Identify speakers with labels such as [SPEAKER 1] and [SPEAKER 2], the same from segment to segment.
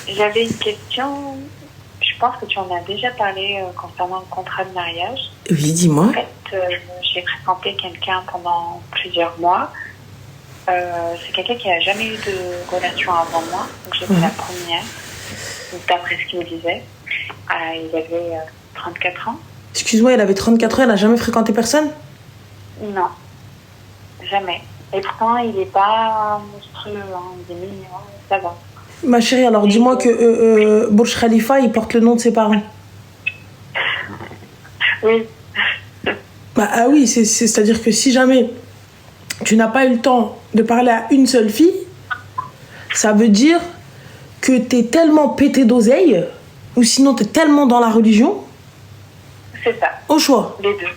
[SPEAKER 1] J'avais une question. Je pense que tu en as déjà parlé concernant le contrat de mariage.
[SPEAKER 2] Oui, dis-moi.
[SPEAKER 1] En fait, j'ai fréquenté quelqu'un pendant plusieurs mois. C'est quelqu'un qui n'a jamais eu de relation avant moi. Donc, j'étais la première. Donc, d'après ce qu'il me disait. Il avait 34 ans.
[SPEAKER 2] Excuse-moi, il avait 34 ans, elle n'a jamais fréquenté personne?
[SPEAKER 1] Non, jamais. Et pourtant, il n'est pas monstrueux, hein. Il est mignon, ça va.
[SPEAKER 2] Ma chérie, alors dis-moi que Burj Khalifa, il porte le nom de ses parents.
[SPEAKER 1] Oui.
[SPEAKER 2] Ah oui, c'est-à-dire que si jamais tu n'as pas eu le temps de parler à une seule fille, ça veut dire que t'es tellement pété d'oseille, ou sinon t'es tellement dans la religion.
[SPEAKER 1] C'est ça.
[SPEAKER 2] Au choix.
[SPEAKER 1] Les deux.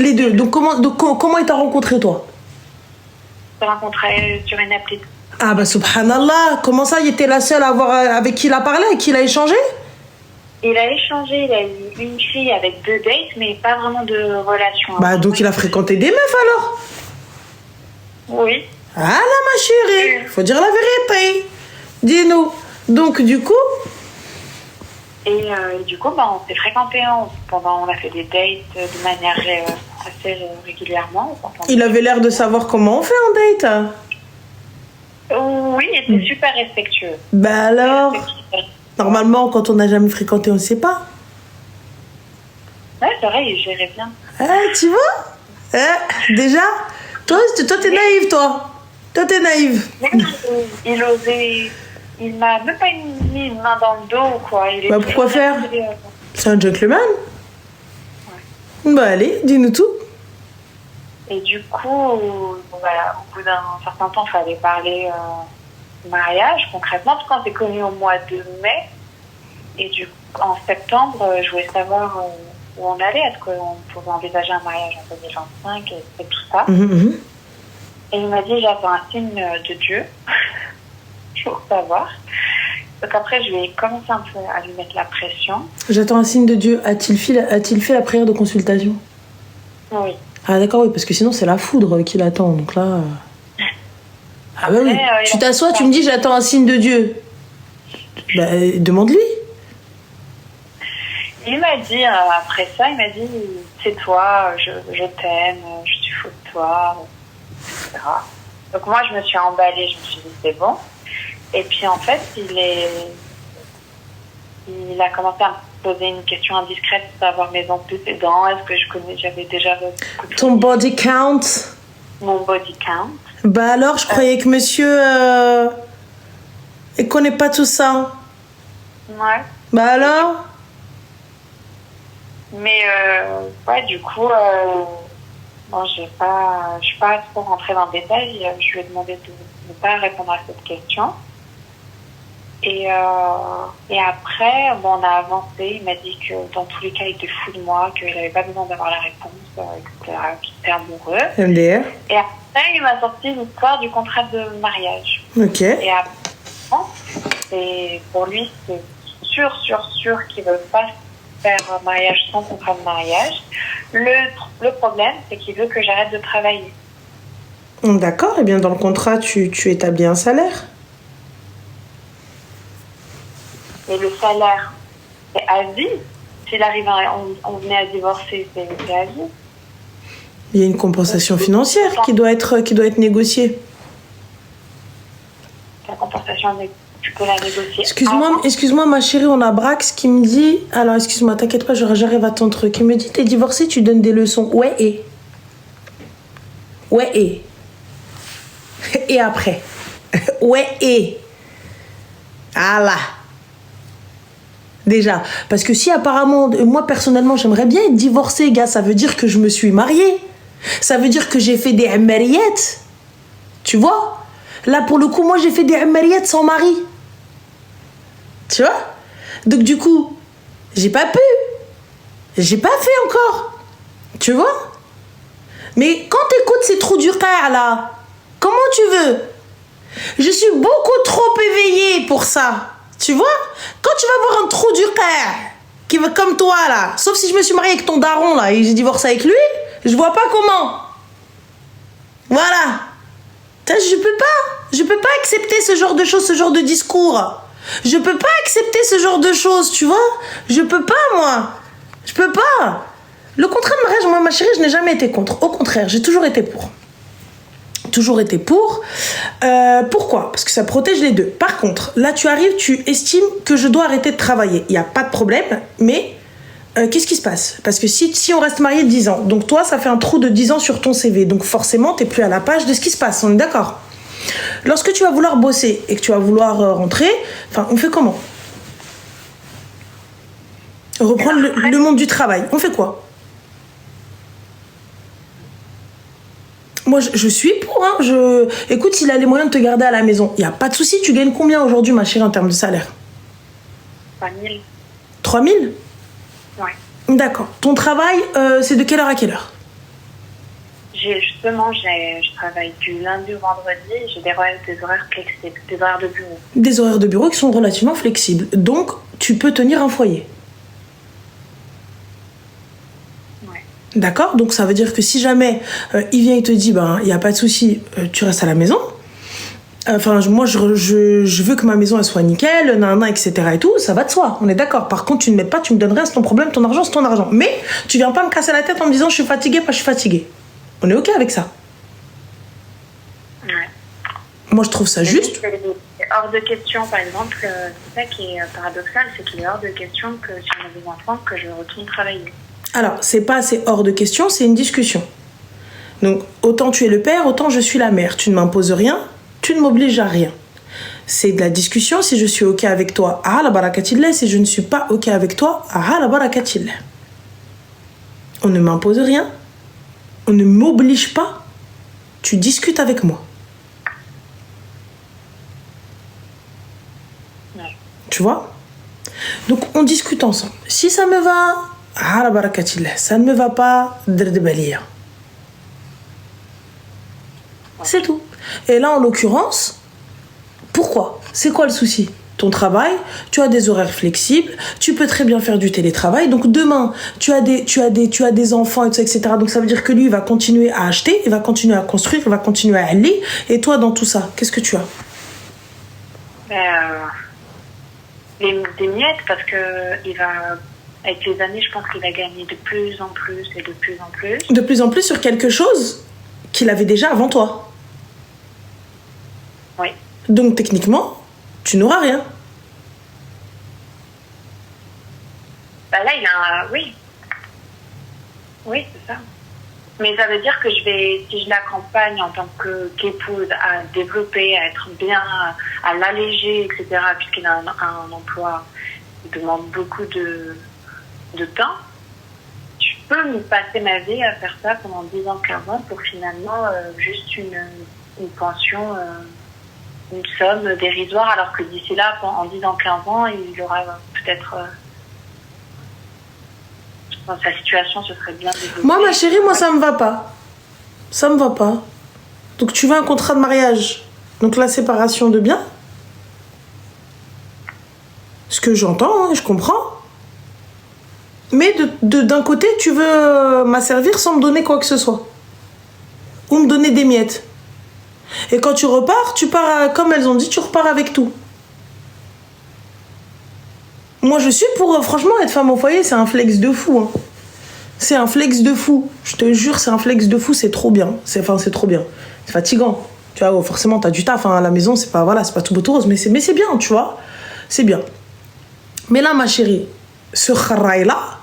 [SPEAKER 2] Les deux. Donc comment il t'a rencontré, toi?
[SPEAKER 1] Je l'ai rencontré sur une appli.
[SPEAKER 2] Ah bah subhanallah, comment ça, il était la seule à voir avec qui il a parlé, avec qui il a échangé?
[SPEAKER 1] Il a échangé, il a eu une fille avec 2 dates, mais pas vraiment de relation.
[SPEAKER 2] Bah donc il a fréquenté des meufs alors?
[SPEAKER 1] Oui.
[SPEAKER 2] Ah là ma chérie, faut dire la vérité. Dis-nous. Donc du coup?
[SPEAKER 1] Et du coup, on s'est fréquentés, on a fait des dates de manière assez régulièrement.
[SPEAKER 2] Il avait l'air de savoir comment on fait en date, hein?
[SPEAKER 1] Oui, il était super respectueux.
[SPEAKER 2] Bah alors, normalement, quand on n'a jamais fréquenté, on ne sait pas.
[SPEAKER 1] Ouais, c'est vrai, il gérait bien.
[SPEAKER 2] Tu vois? Déjà, toi, t'es naïve, toi. Toi, t'es naïve.
[SPEAKER 1] Il osait... Il m'a même pas mis une main dans le dos, quoi.
[SPEAKER 2] Bah pourquoi faire? C'est un gentleman. Ouais. Bah allez, dis-nous tout.
[SPEAKER 1] Et du coup, voilà, au bout d'un certain temps, il fallait parler mariage, concrètement, parce qu'on s'est connus au mois de mai. Et en septembre, je voulais savoir où on allait. Est-ce qu'on pouvait envisager un mariage en 2025 et tout ça. Et il m'a dit, j'attends un signe de Dieu pour savoir. Donc après, je vais commencer un peu à lui mettre la pression.
[SPEAKER 2] J'attends un signe de Dieu. A-t-il fait la prière de consultation?
[SPEAKER 1] Oui.
[SPEAKER 2] Ah d'accord, oui, parce que sinon c'est la foudre qui l'attend, donc là... Ah bah oui, tu t'assois, tu me dis j'attends un signe de Dieu. Bah demande-lui.
[SPEAKER 1] Il m'a dit, après ça, il m'a dit, c'est toi, je t'aime, je suis fou de toi, etc. Donc moi, je me suis emballée, je me suis dit, c'est bon. Et puis en fait, il a commencé à poser une question indiscrète pour savoir mes antécédents. Est-ce que j'avais déjà...
[SPEAKER 2] Ton body count?
[SPEAKER 1] Mon body count.
[SPEAKER 2] Bah alors, je croyais que monsieur... il connaît pas tout ça.
[SPEAKER 1] Ouais.
[SPEAKER 2] Bah alors?
[SPEAKER 1] Mais, ouais, du coup, bon, je suis pas trop rentrée dans le détail. Je lui ai demandé de ne pas répondre à cette question. Et après, on a avancé. Il m'a dit que dans tous les cas, il était fou de moi, qu'il n'avait pas besoin d'avoir la réponse, etc., qu'il était amoureux.
[SPEAKER 2] MDR.
[SPEAKER 1] Et après, il m'a sorti l'histoire du contrat de mariage.
[SPEAKER 2] Ok.
[SPEAKER 1] Et après, pour lui, c'est sûr qu'il ne veut pas faire un mariage sans contrat de mariage. Le problème, c'est qu'il veut que j'arrête de travailler.
[SPEAKER 2] D'accord. Et bien, dans le contrat, tu établis un salaire.
[SPEAKER 1] Et le salaire, c'est à vie. S'il arrive on venait à divorcer, c'est à vie.
[SPEAKER 2] Il y a une compensation financière qui doit être négociée.
[SPEAKER 1] La compensation, tu peux la négocier.
[SPEAKER 2] Excuse-moi, ma chérie, on a Brax qui me dit... Alors, excuse-moi, t'inquiète pas, j'arrive à ton truc. Il me dit, t'es divorcée, tu donnes des leçons. Ouais, et... Et après. Ouais, et... Ah là. Déjà. Parce que si apparemment, moi personnellement, j'aimerais bien être divorcée, gars, ça veut dire que je me suis mariée. Ça veut dire que j'ai fait des amariettes. Tu vois? Là, pour le coup, moi, j'ai fait des amariettes sans mari. Tu vois? Donc, du coup, j'ai pas pu. J'ai pas fait encore. Tu vois? Mais quand t'écoutes ces trous du cœur, là, comment tu veux? Je suis beaucoup trop éveillée pour ça. Tu vois? Quand tu vas voir un trou du cœur qui va comme toi, là, sauf si je me suis mariée avec ton daron, là, et j'ai divorcé avec lui, je vois pas comment. Voilà. Je peux pas. Je peux pas accepter ce genre de choses, ce genre de discours. Je peux pas accepter ce genre de choses, tu vois. Je peux pas, moi. Je peux pas. Le contrat de mariage, moi, ma chérie, je n'ai jamais été contre. Au contraire, j'ai toujours été pour. Toujours été pour. Pourquoi? Parce que ça protège les deux. Par contre, là, tu arrives, tu estimes que je dois arrêter de travailler. Il n'y a pas de problème, mais qu'est-ce qui se passe? Parce que si on reste marié 10 ans, donc toi, ça fait un trou de 10 ans sur ton CV. Donc forcément, tu n'es plus à la page de ce qui se passe. On est d'accord? Lorsque tu vas vouloir bosser et que tu vas vouloir rentrer, enfin, on fait comment? Reprendre le monde du travail. On fait quoi? Moi, je suis pour. Hein. Écoute, s'il a les moyens de te garder à la maison, il n'y a pas de souci. Tu gagnes combien aujourd'hui, ma chérie, en termes de salaire?
[SPEAKER 1] 3 000.
[SPEAKER 2] 3 000?
[SPEAKER 1] Ouais.
[SPEAKER 2] D'accord. Ton travail, c'est de quelle heure à quelle heure?
[SPEAKER 1] Je travaille du lundi au vendredi. J'ai des horaires flexibles, des horaires de bureau.
[SPEAKER 2] Des horaires de bureau qui sont relativement flexibles. Donc, tu peux tenir un foyer.
[SPEAKER 1] Ouais.
[SPEAKER 2] D'accord? Donc, ça veut dire que si jamais il vient et te dit, il n'y a pas de souci, tu restes à la maison. Enfin, moi, je veux que ma maison, elle soit nickel, nanana, etc. et tout, ça va de soi, on est d'accord. Par contre, tu ne m'aides pas, tu me donnes rien, c'est ton problème, ton argent, c'est ton argent. Mais tu viens pas me casser la tête en me disant, je suis fatiguée, pas je suis fatiguée. On est OK avec ça?
[SPEAKER 1] Ouais.
[SPEAKER 2] Moi, je trouve ça juste.
[SPEAKER 1] C'est hors de question, par exemple, c'est ça qui est paradoxal, c'est qu'il est hors de question que si on a des enfants, que je retourne travailler.
[SPEAKER 2] Alors, c'est pas assez hors de question, c'est une discussion. Donc, autant tu es le père, autant je suis la mère. Tu ne m'imposes rien, tu ne m'obliges à rien. C'est de la discussion. Si je suis OK avec toi, ah la barakatillah. Si je ne suis pas OK avec toi, ah la barakatillah. On ne m'impose rien. On ne m'oblige pas. Tu discutes avec moi.
[SPEAKER 1] Ouais.
[SPEAKER 2] Tu vois? Donc, on discute ensemble. Si ça me va, ah la barakatillah. Ça ne me va pas, drdebaliya. C'est tout. Et là, en l'occurrence, pourquoi? C'est quoi le souci? Ton travail, tu as des horaires flexibles, tu peux très bien faire du télétravail. Donc demain, tu as des enfants, etc. Donc ça veut dire que lui, il va continuer à acheter, il va continuer à construire, il va continuer à aller. Et toi, dans tout ça, qu'est-ce que tu as?
[SPEAKER 1] Des miettes, parce que il va, avec les années, je pense qu'il va gagner de plus en plus et de plus en plus.
[SPEAKER 2] De plus en plus sur quelque chose qu'il avait déjà avant toi.
[SPEAKER 1] Oui.
[SPEAKER 2] Donc techniquement, tu n'auras rien.
[SPEAKER 1] Là, il a un... Oui. Oui, c'est ça. Mais ça veut dire que si je l'accompagne en tant qu'épouse à développer, à être bien, à l'alléger, etc., puisqu'il a un emploi qui demande beaucoup de temps, je peux me passer ma vie à faire ça pendant 10 ans, 15 ans pour finalement juste une pension... une somme dérisoire, alors que d'ici là, en 10 ans, 15 ans, il aura peut-être... dans sa situation, ce serait bien développé.
[SPEAKER 2] Moi, ma chérie, ça me va pas. Ça me va pas. Donc, tu veux un contrat de mariage. Donc, la séparation de biens. Ce que j'entends, hein, je comprends. Mais d'un côté, tu veux m'asservir sans me donner quoi que ce soit. Ou me donner des miettes. Et quand tu repars, comme elles ont dit, tu repars avec tout. Moi, je suis pour, franchement, être femme au foyer, c'est un flex de fou. Hein. C'est un flex de fou. Je te jure, c'est un flex de fou, c'est trop bien. C'est trop bien. C'est fatigant. Tu vois, forcément, t'as du taf hein, à la maison, c'est pas tout beau tout rose, mais c'est bien, tu vois. C'est bien. Mais là, ma chérie, ce kharaï-là,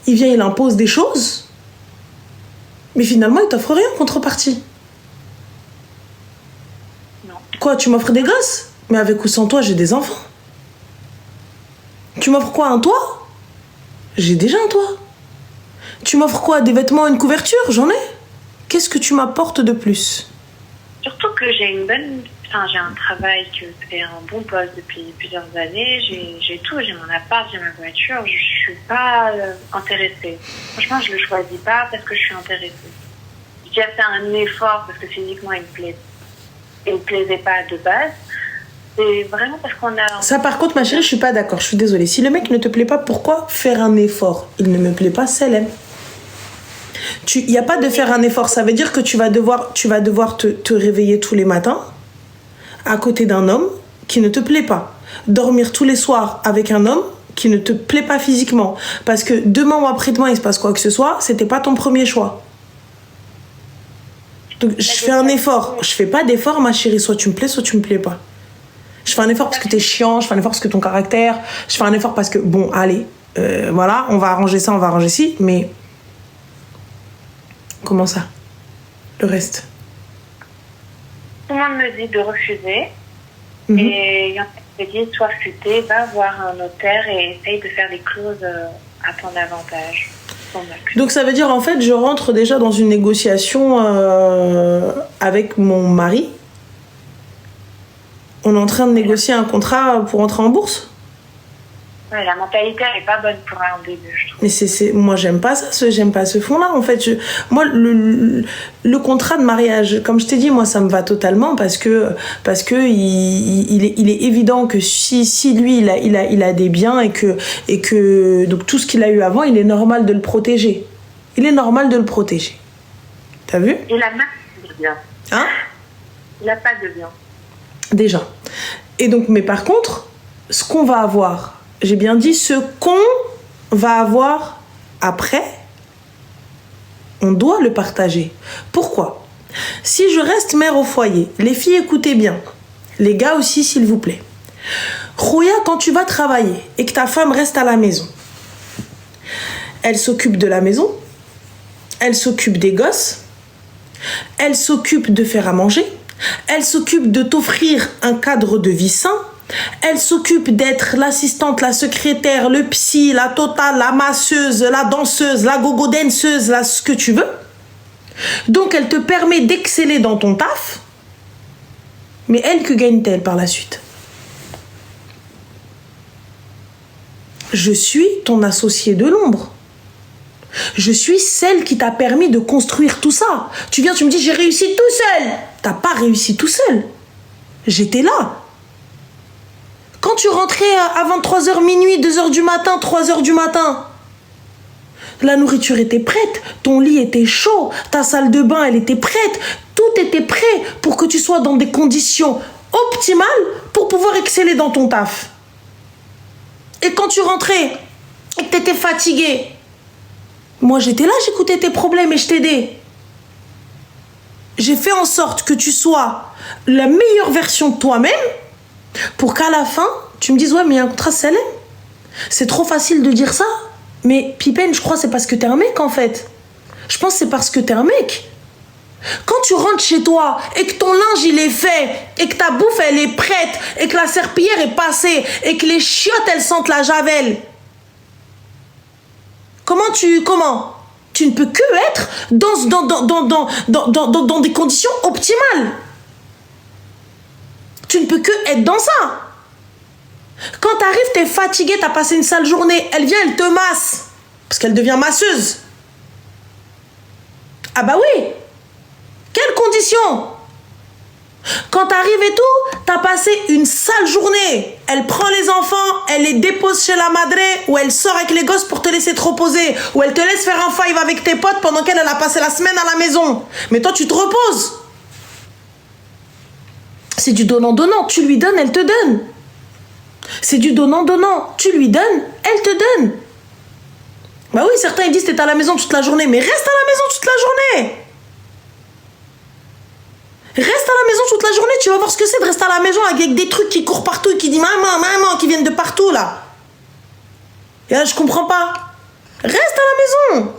[SPEAKER 2] il vient, il impose des choses, mais finalement, il t'offre rien en contrepartie. Quoi, tu m'offres des gosses? Mais avec ou sans toi, j'ai des enfants. Tu m'offres quoi, un toit? J'ai déjà un toit. Tu m'offres quoi, des vêtements, une couverture? J'en ai. Qu'est-ce que tu m'apportes de plus?
[SPEAKER 1] Surtout que j'ai un travail qui fait un bon poste depuis plusieurs années. J'ai tout, j'ai mon appart, j'ai ma voiture. Je suis pas intéressée. Franchement, je le choisis pas parce que je suis intéressée. J'ai fait un effort parce que physiquement, il me plaisait pas de base. C'est vraiment parce qu'on a...
[SPEAKER 2] Ça, par contre, ma chérie, je suis pas d'accord. Je suis désolée. Si le mec ne te plaît pas, pourquoi faire un effort? Il ne me plaît pas, Selem. Il n'y a pas de faire un effort. Ça veut dire que tu vas devoir te réveiller tous les matins à côté d'un homme qui ne te plaît pas. Dormir tous les soirs avec un homme qui ne te plaît pas physiquement. Parce que demain ou après-demain, il se passe quoi que ce soit, c'était pas ton premier choix. Donc, je fais un effort. Je fais pas d'effort, ma chérie. Soit tu me plais, soit tu me plais pas. Je fais un effort parce que t'es chiant, je fais un effort parce que ton caractère, je fais un effort parce que, bon, allez, voilà, on va arranger ça, on va arranger ci, mais... Comment ça? Le reste?
[SPEAKER 1] Tout le monde me dit de refuser. Et il y en a qui me disent, soit futé, va voir un notaire et essaye de faire des clauses à ton avantage.
[SPEAKER 2] Donc ça veut dire, en fait, je rentre déjà dans une négociation avec mon mari. On est en train de négocier un contrat pour entrer en bourse.
[SPEAKER 1] Ouais, la mentalité n'est pas bonne pour un début, je trouve.
[SPEAKER 2] Mais moi, j'aime pas ça, j'aime pas ce fond-là. En fait, moi, le contrat de mariage, comme je t'ai dit, moi, ça me va totalement parce que il est évident que si lui, il a des biens et que donc tout ce qu'il a eu avant, il est normal de le protéger. Il est normal de le protéger. T'as vu?
[SPEAKER 1] Il a même de biens.
[SPEAKER 2] Hein?
[SPEAKER 1] Il n'a pas de biens.
[SPEAKER 2] Déjà. Et donc, mais par contre, ce qu'on va avoir, j'ai bien dit, ce qu'on va avoir après, on doit le partager. Pourquoi? Si je reste mère au foyer, les filles écoutez bien, les gars aussi s'il vous plaît. Rouya, quand tu vas travailler et que ta femme reste à la maison, elle s'occupe de la maison, elle s'occupe des gosses, elle s'occupe de faire à manger, elle s'occupe de t'offrir un cadre de vie sain, elle s'occupe d'être l'assistante, la secrétaire, le psy, la totale, la masseuse, la danseuse, la gogo-danseuse, ce que tu veux. Donc elle te permet d'exceller dans ton taf. Mais elle, que gagne-t-elle par la suite? Je suis ton associé de l'ombre. Je suis celle qui t'a permis de construire tout ça. Tu viens, tu me dis, j'ai réussi tout seul. T'as pas réussi tout seul. J'étais là. Quand tu rentrais à 23h minuit, 2h du matin, 3h du matin, la nourriture était prête, ton lit était chaud, ta salle de bain, elle était prête, tout était prêt pour que tu sois dans des conditions optimales pour pouvoir exceller dans ton taf. Et quand tu rentrais et que tu étais fatigué, moi j'étais là, j'écoutais tes problèmes et je t'aidais. J'ai fait en sorte que tu sois la meilleure version de toi-même pour qu'à la fin, tu me dises, ouais, mais il y a un contrat salaire. C'est trop facile de dire ça. Mais Pippen, je crois que c'est parce que t'es un mec, en fait. Je pense que c'est parce que t'es un mec. Quand tu rentres chez toi et que ton linge, il est fait, et que ta bouffe, elle est prête, et que la serpillière est passée, et que les chiottes, elles sentent la javel, comment tu ne peux que être dans des conditions optimales. Tu ne peux que être dans ça. Quand t'arrives, t'es fatigué, t'as passé une sale journée, elle vient, elle te masse. Parce qu'elle devient masseuse. Ah bah oui. Quelles conditions? Quand t'arrives et tout, t'as passé une sale journée. Elle prend les enfants, elle les dépose chez la madre, ou elle sort avec les gosses pour te laisser te reposer, ou elle te laisse faire un five avec tes potes pendant qu'elle a passé la semaine à la maison. Mais toi, tu te reposes. C'est du donnant-donnant. Tu lui donnes, elle te donne. C'est du donnant-donnant. Tu lui donnes, elle te donne. Bah oui, certains ils disent t'es à la maison toute la journée, mais reste à la maison toute la journée. Reste à la maison toute la journée, tu vas voir ce que c'est de rester à la maison avec des trucs qui courent partout et qui disent maman, maman, qui viennent de partout là. Et là, je comprends pas. Reste à la maison.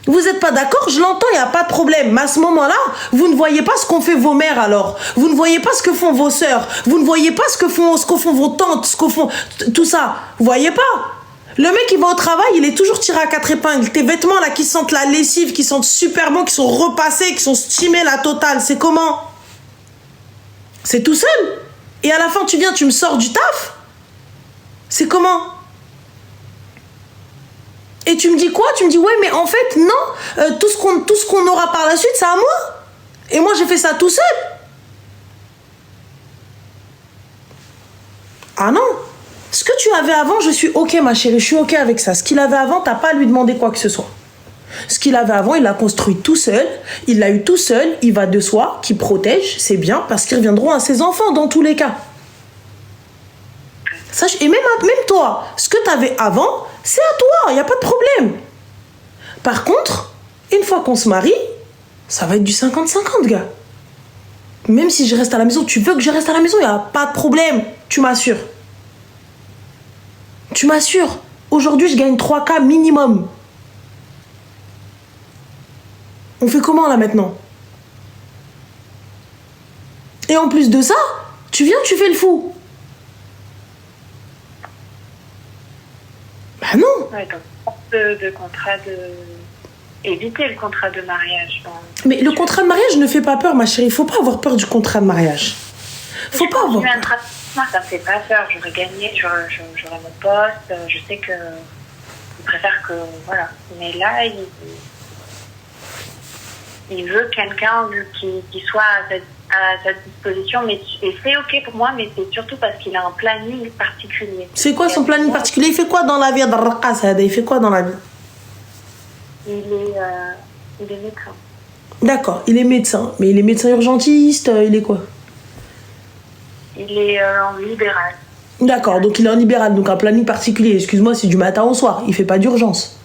[SPEAKER 2] Vous n'êtes pas d'accord, je l'entends, il n'y a pas de problème. Mais à ce moment-là, vous ne voyez pas ce qu'ont fait vos mères alors. Vous ne voyez pas ce que font vos sœurs. Vous ne voyez pas ce que font vos tantes, ce que font tout ça. Vous voyez pas? Le mec qui va au travail, il est toujours tiré à quatre épingles. Tes vêtements là qui sentent la lessive, qui sentent super bon, qui sont repassés, qui sont stimés la totale. C'est comment? C'est tout seul. Et à la fin, tu viens, tu me sors du taf. C'est comment? Et tu me dis quoi? Tu me dis ouais, mais en fait non, tout ce qu'on aura par la suite, c'est à moi. Et moi j'ai fait ça tout seul. Ah non. Ce que tu avais avant, je suis ok ma chérie, je suis ok avec ça. Ce qu'il avait avant, t'as pas à lui demander quoi que ce soit. Ce qu'il avait avant, il l'a construit tout seul. Il l'a eu tout seul. Il va de soi, qui protège, c'est bien, parce qu'ils reviendront à ses enfants dans tous les cas. Sache, et même toi, ce que tu avais avant, c'est à toi, il n'y a pas de problème. Par contre, une fois qu'on se marie, ça va être du 50-50, gars. Même si je reste à la maison, tu veux que je reste à la maison, il n'y a pas de problème. Tu m'assures. Tu m'assures. Aujourd'hui, je gagne 3K minimum. On fait comment là maintenant? Et en plus de ça, tu viens, tu fais le fou. Bah non.
[SPEAKER 1] Ouais, donc, de contrat de... Éviter le contrat de mariage. Donc,
[SPEAKER 2] Mais le contrat de mariage ne fait pas peur, ma chérie. Il faut pas avoir peur du contrat de mariage. Faut pas avoir peur.
[SPEAKER 1] Moi, ça me fait pas peur. J'aurais gagné, j'aurais mon poste. Je sais que il préfère que... Voilà. Mais là, il veut quelqu'un qui soit à sa disposition. Et c'est OK pour moi, mais c'est surtout parce qu'il a un planning particulier.
[SPEAKER 2] C'est quoi son planning particulier? Il fait quoi dans la vie? Il fait quoi dans la vie?
[SPEAKER 1] Il est médecin.
[SPEAKER 2] D'accord, il est médecin. Mais il est médecin urgentiste, il est quoi?
[SPEAKER 1] Il est en libéral.
[SPEAKER 2] D'accord, donc il est en libéral, donc un planning particulier. Excuse-moi, c'est du matin au soir. Il fait pas d'urgence.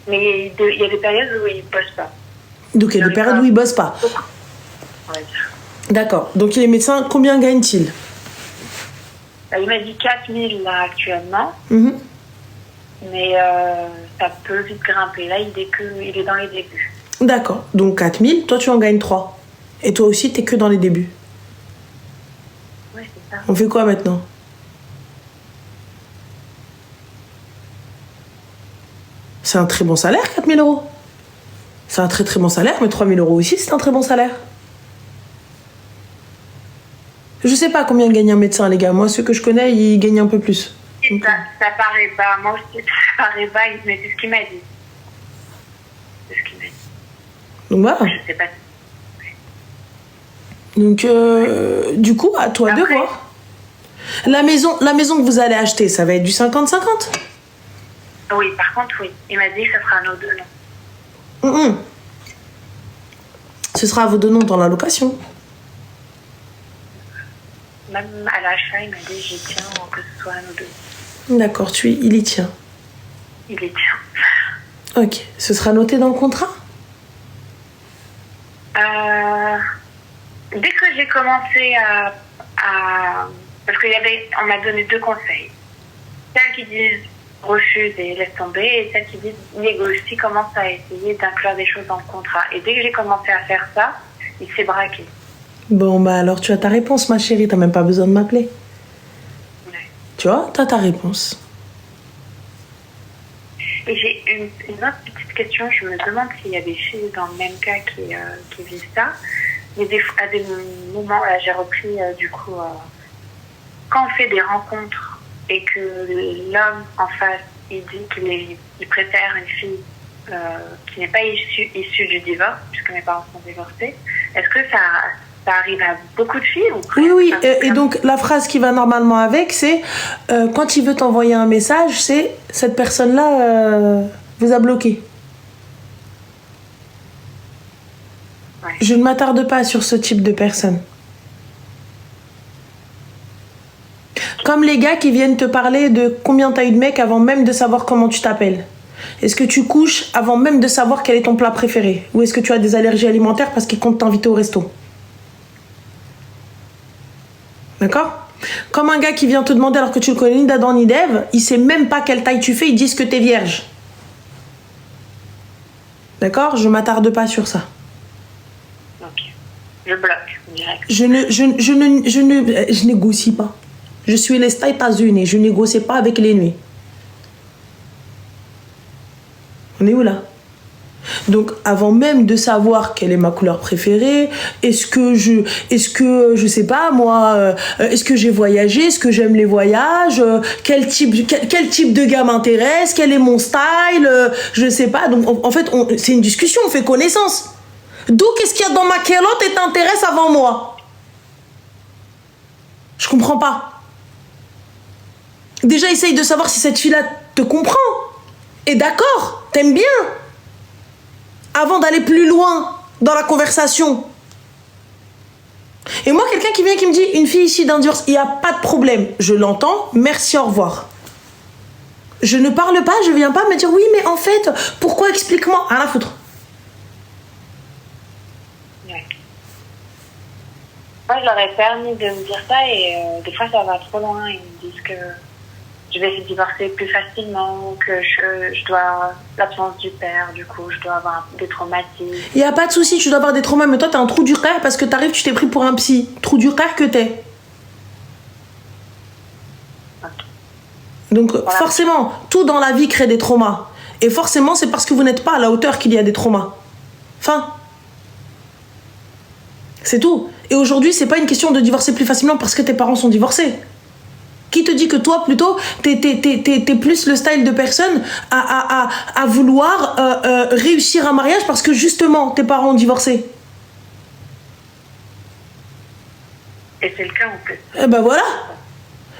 [SPEAKER 1] Mais il y a des périodes où il ne bosse pas.
[SPEAKER 2] Donc il y a des périodes où il bosse pas.
[SPEAKER 1] Ouais.
[SPEAKER 2] D'accord, donc il est médecin. Combien gagne-t-il?
[SPEAKER 1] Il m'a dit 4000 là actuellement.
[SPEAKER 2] Mhm.
[SPEAKER 1] Mais ça peut vite grimper. Là, il est dans les débuts.
[SPEAKER 2] D'accord, donc 4000, toi tu en gagnes 3. Et toi aussi, t'es que dans les débuts.
[SPEAKER 1] Oui, c'est ça.
[SPEAKER 2] On fait quoi maintenant? C'est un très bon salaire, 4000 euros. C'est un très très bon salaire, mais 3000 euros aussi, c'est un très bon salaire. Je sais pas combien gagne un médecin, les gars. Moi, ceux que je connais, ils gagnent un peu plus.
[SPEAKER 1] Donc, ça paraît bas. Moi aussi, ça paraît bas, mais c'est ce qu'il m'a dit. C'est ce qu'il m'a dit.
[SPEAKER 2] Donc voilà.
[SPEAKER 1] Je sais pas.
[SPEAKER 2] Donc, du coup, à toi de voir. La maison que vous allez acheter, ça va être du 50-50?
[SPEAKER 1] Oui, par contre, oui. Il m'a dit que ça sera nos deux noms.
[SPEAKER 2] Ce sera à vos deux noms dans la location.
[SPEAKER 1] Même à l'achat, il m'a dit j'y tiens que ce soit à nos deux.
[SPEAKER 2] D'accord, il y tient.
[SPEAKER 1] Il y tient.
[SPEAKER 2] Ok, ce sera noté dans le contrat?
[SPEAKER 1] Dès que j'ai commencé à parce on m'a donné deux conseils. Celles qui disent refuse et laisse tomber, et celles qui disent négocie, commence à essayer d'inclure des choses dans le contrat. Et dès que j'ai commencé à faire ça, il s'est braqué.
[SPEAKER 2] Bon, bah alors tu as ta réponse, ma chérie, t'as même pas besoin de m'appeler.
[SPEAKER 1] Ouais.
[SPEAKER 2] Tu vois, t'as ta réponse.
[SPEAKER 1] Et j'ai une autre petite question, je me demande s'il y a des filles dans le même cas qui vivent ça. Mais à des moments, là, j'ai repris du coup, quand on fait des rencontres et que l'homme en face, il dit qu'il préfère une fille qui n'est pas issue du divorce, puisque mes parents sont divorcés, est-ce que ça arrive à beaucoup de filles ou
[SPEAKER 2] Oui, et donc la phrase qui va normalement avec, c'est quand il veut t'envoyer un message, c'est cette personne-là vous a bloqué.
[SPEAKER 1] Ouais.
[SPEAKER 2] Je ne m'attarde pas sur ce type de personne. Comme les gars qui viennent te parler de combien t'as eu de mecs avant même de savoir comment tu t'appelles. Est-ce que tu couches avant même de savoir quel est ton plat préféré? Ou est-ce que tu as des allergies alimentaires parce qu'ils comptent t'inviter au resto? D'accord? Comme un gars qui vient te demander alors que tu le connais ni d'Adam ni d'Ève, il sait même pas quelle taille tu fais, ils disent que t'es vierge. D'accord? Je m'attarde pas sur ça.
[SPEAKER 1] Ok. Je bloque, direct.
[SPEAKER 2] Je négocie pas. Je suis les États-Unis, je négocie pas avec les nuits. On est où là? Donc avant même de savoir quelle est ma couleur préférée, est-ce que je sais pas moi, est-ce que j'ai voyagé, est-ce que j'aime les voyages, quel type de gars m'intéresse, quel est mon style, je sais pas. Donc en fait c'est une discussion, on fait connaissance. D'où qu'est-ce qu'il y a dans ma calotte et t'intéresse avant moi? Je comprends pas. Déjà essaye de savoir si cette fille-là te comprend. Et d'accord, t'aimes bien. avant d'aller plus loin dans la conversation. Et moi, quelqu'un qui vient qui me dit une fille issue d'un divorce, il n'y a pas de problème. Je l'entends, merci, au revoir. Je ne parle pas, je viens pas me dire oui, mais en fait, pourquoi, explique-moi. Rien à foutre.
[SPEAKER 1] Ouais. Moi, je leur ai permis de me dire ça et des fois, ça va trop loin. Ils me disent que je vais divorcer plus facilement, que je dois l'absence du père, du coup, je dois avoir des traumatismes.
[SPEAKER 2] Il n'y a pas de souci, tu dois avoir des traumas, mais toi, t'as un trou du cœur parce que t'arrives, tu t'es pris pour un psy. Trou du cœur que t'es. Donc, voilà. Forcément, tout dans la vie crée des traumas. Et forcément, c'est parce que vous n'êtes pas à la hauteur qu'il y a des traumas. Enfin. C'est tout. Et aujourd'hui, c'est pas une question de divorcer plus facilement parce que tes parents sont divorcés. Qui te dit que toi, plutôt, t'es plus le style de personne à vouloir réussir un mariage parce que justement, tes parents ont divorcé?
[SPEAKER 1] Et c'est le cas en plus.
[SPEAKER 2] Eh ben voilà.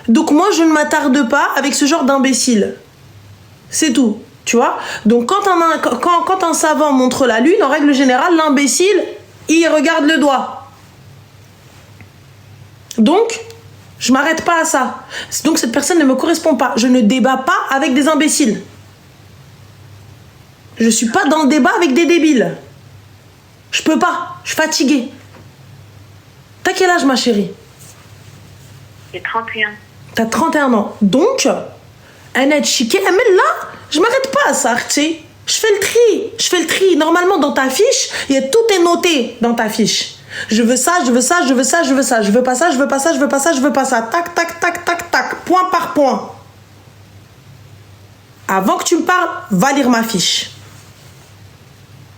[SPEAKER 2] Donc moi, je ne m'attarde pas avec ce genre d'imbécile. C'est tout, tu vois. Donc quand un savant montre la lune, en règle générale, l'imbécile, il regarde le doigt. Donc, je m'arrête pas à ça. Donc cette personne ne me correspond pas. Je ne débat pas avec des imbéciles. Je suis pas dans le débat avec des débiles. Je peux pas. Je suis fatiguée. T'as quel âge, ma chérie?
[SPEAKER 1] J'ai 31.
[SPEAKER 2] T'as 31 ans. Donc, un aide chiqué, là, je m'arrête pas à ça, tu sais. Je fais le tri. Normalement, dans ta fiche, tout est noté dans ta fiche. Je veux ça, je veux ça, je veux ça, je veux ça. Je veux pas ça, je veux pas ça, je veux pas ça, je veux pas ça. Tac, tac, tac, tac, tac. Point par point. Avant que tu me parles, va lire ma fiche.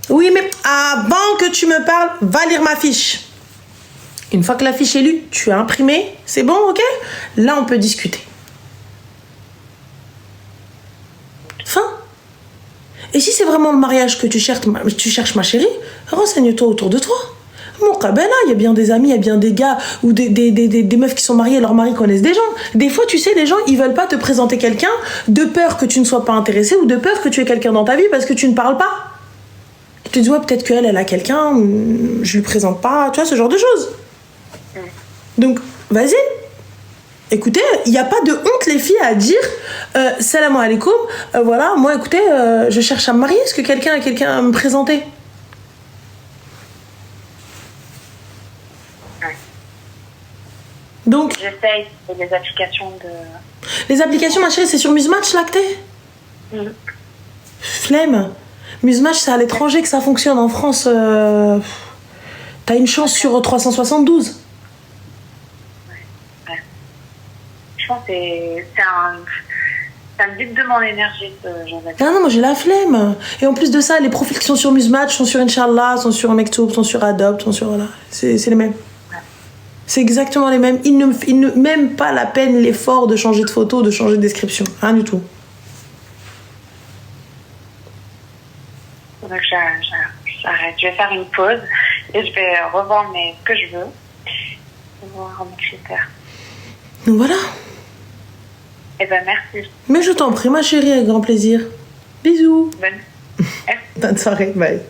[SPEAKER 2] Oui, mais avant que tu me parles, va lire ma fiche. Une fois que la fiche est lue, tu as imprimé, c'est bon, ok? Là, on peut discuter. Fin. Et si c'est vraiment le mariage que tu cherches, ma chérie, renseigne-toi autour de toi. Mon cabana, il y a bien des amis, il y a bien des gars ou des meufs qui sont mariés, leurs maris connaissent des gens. Des fois, tu sais, les gens, ils veulent pas te présenter quelqu'un de peur que tu ne sois pas intéressé ou de peur que tu aies quelqu'un dans ta vie parce que tu ne parles pas. Tu te dis, ouais, peut-être qu'elle a quelqu'un, je lui présente pas, tu vois, ce genre de choses. Donc, vas-y. Écoutez, il n'y a pas de honte, les filles, à dire salam alaikum, voilà, moi, écoutez, je cherche à me marier. Est-ce que quelqu'un a quelqu'un à me présenter? Donc,
[SPEAKER 1] j'essaye les applications de...
[SPEAKER 2] Les applications, ma chérie, c'est sur Musematch, là, que t'es? Flemme. Musematch, c'est à l'étranger que ça fonctionne. En France, t'as une chance sur 372.
[SPEAKER 1] Ça me vide de mon énergie, ce genre d'activité.
[SPEAKER 2] Non, moi j'ai la flemme. Et en plus de ça, les profils qui sont sur Musematch sont sur Inch'Allah, sont sur Mektoub, sont sur Adopt, sont sur... Voilà. C'est les mêmes. Ouais. C'est exactement les mêmes. Ils ne même pas la peine, l'effort de changer de photo, de changer de description. Rien du tout.
[SPEAKER 1] Donc j'arrête. Je vais faire une pause et je vais revoir ce que je veux. Voir mes critères.
[SPEAKER 2] Donc voilà.
[SPEAKER 1] Eh ben merci.
[SPEAKER 2] Mais je t'en prie, ma chérie, avec grand plaisir. Bisous.
[SPEAKER 1] Bonne
[SPEAKER 2] soirée, bye.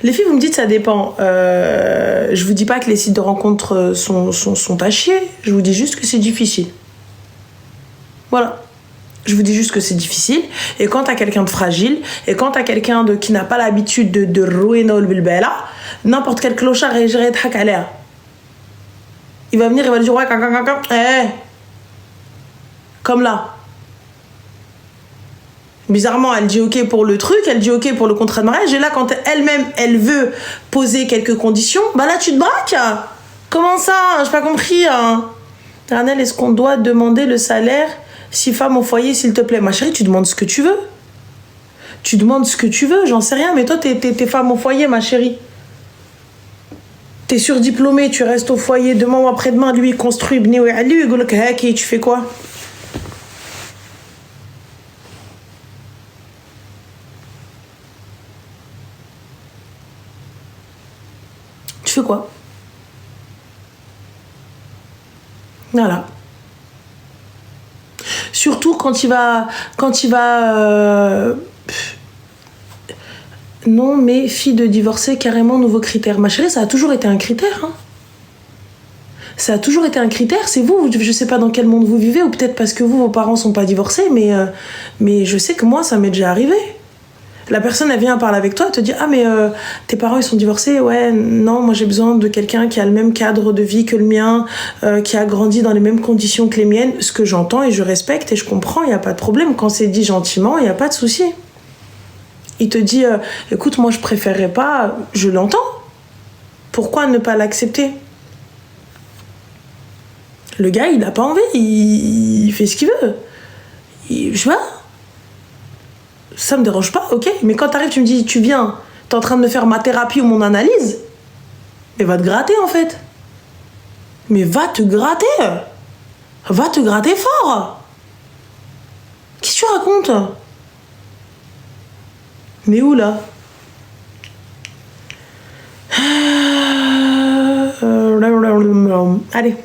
[SPEAKER 2] Les filles, vous me dites ça dépend. Je vous dis pas que les sites de rencontres sont à chier. Je vous dis juste que c'est difficile. Voilà. Je vous dis juste que c'est difficile. Et quand t'as quelqu'un de fragile, et quand t'as quelqu'un qui n'a pas l'habitude de ruiner le bilbela, n'importe quel clochard réagirait de hak aléa. Il va venir, il va lui dire ouais, comme là. Bizarrement, elle dit ok pour le truc, elle dit ok pour le contrat de mariage, et là, quand elle-même, elle veut poser quelques conditions, bah là, tu te braques. Comment ça? J'ai pas compris. Ranel, est-ce qu'on doit demander le salaire si femme au foyer, s'il te plaît? Ma chérie, tu demandes ce que tu veux. Tu demandes ce que tu veux, j'en sais rien, mais toi, t'es femme au foyer, ma chérie. T'es surdiplômée, tu restes au foyer, demain ou après-demain, lui, il construit, tu fais quoi? Tu fais quoi? Voilà. Surtout quand il va Non, mais fille de divorcé, carrément nouveau critère. Ma chérie, ça a toujours été un critère. Hein. Ça a toujours été un critère. C'est vous, je sais pas dans quel monde vous vivez, ou peut-être parce que vous, vos parents sont pas divorcés, mais je sais que moi, ça m'est déjà arrivé. La personne, elle vient parler avec toi, elle te dit « Ah, mais tes parents, ils sont divorcés ?» Ouais, non, moi, j'ai besoin de quelqu'un qui a le même cadre de vie que le mien, qui a grandi dans les mêmes conditions que les miennes. Ce que j'entends et je respecte et je comprends, il n'y a pas de problème. Quand c'est dit gentiment, il n'y a pas de souci. Il te dit « Écoute, moi, je préférerais pas. » Je l'entends. Pourquoi ne pas l'accepter ? Le gars, il n'a pas envie. Il fait ce qu'il veut. Je sais pas. Ça me dérange pas, ok. Mais quand t'arrives, tu me dis, tu viens, t'es en train de me faire ma thérapie ou mon analyse, mais va te gratter en fait. Mais va te gratter. Va te gratter fort. Qu'est-ce que tu racontes? Mais où là? Allez.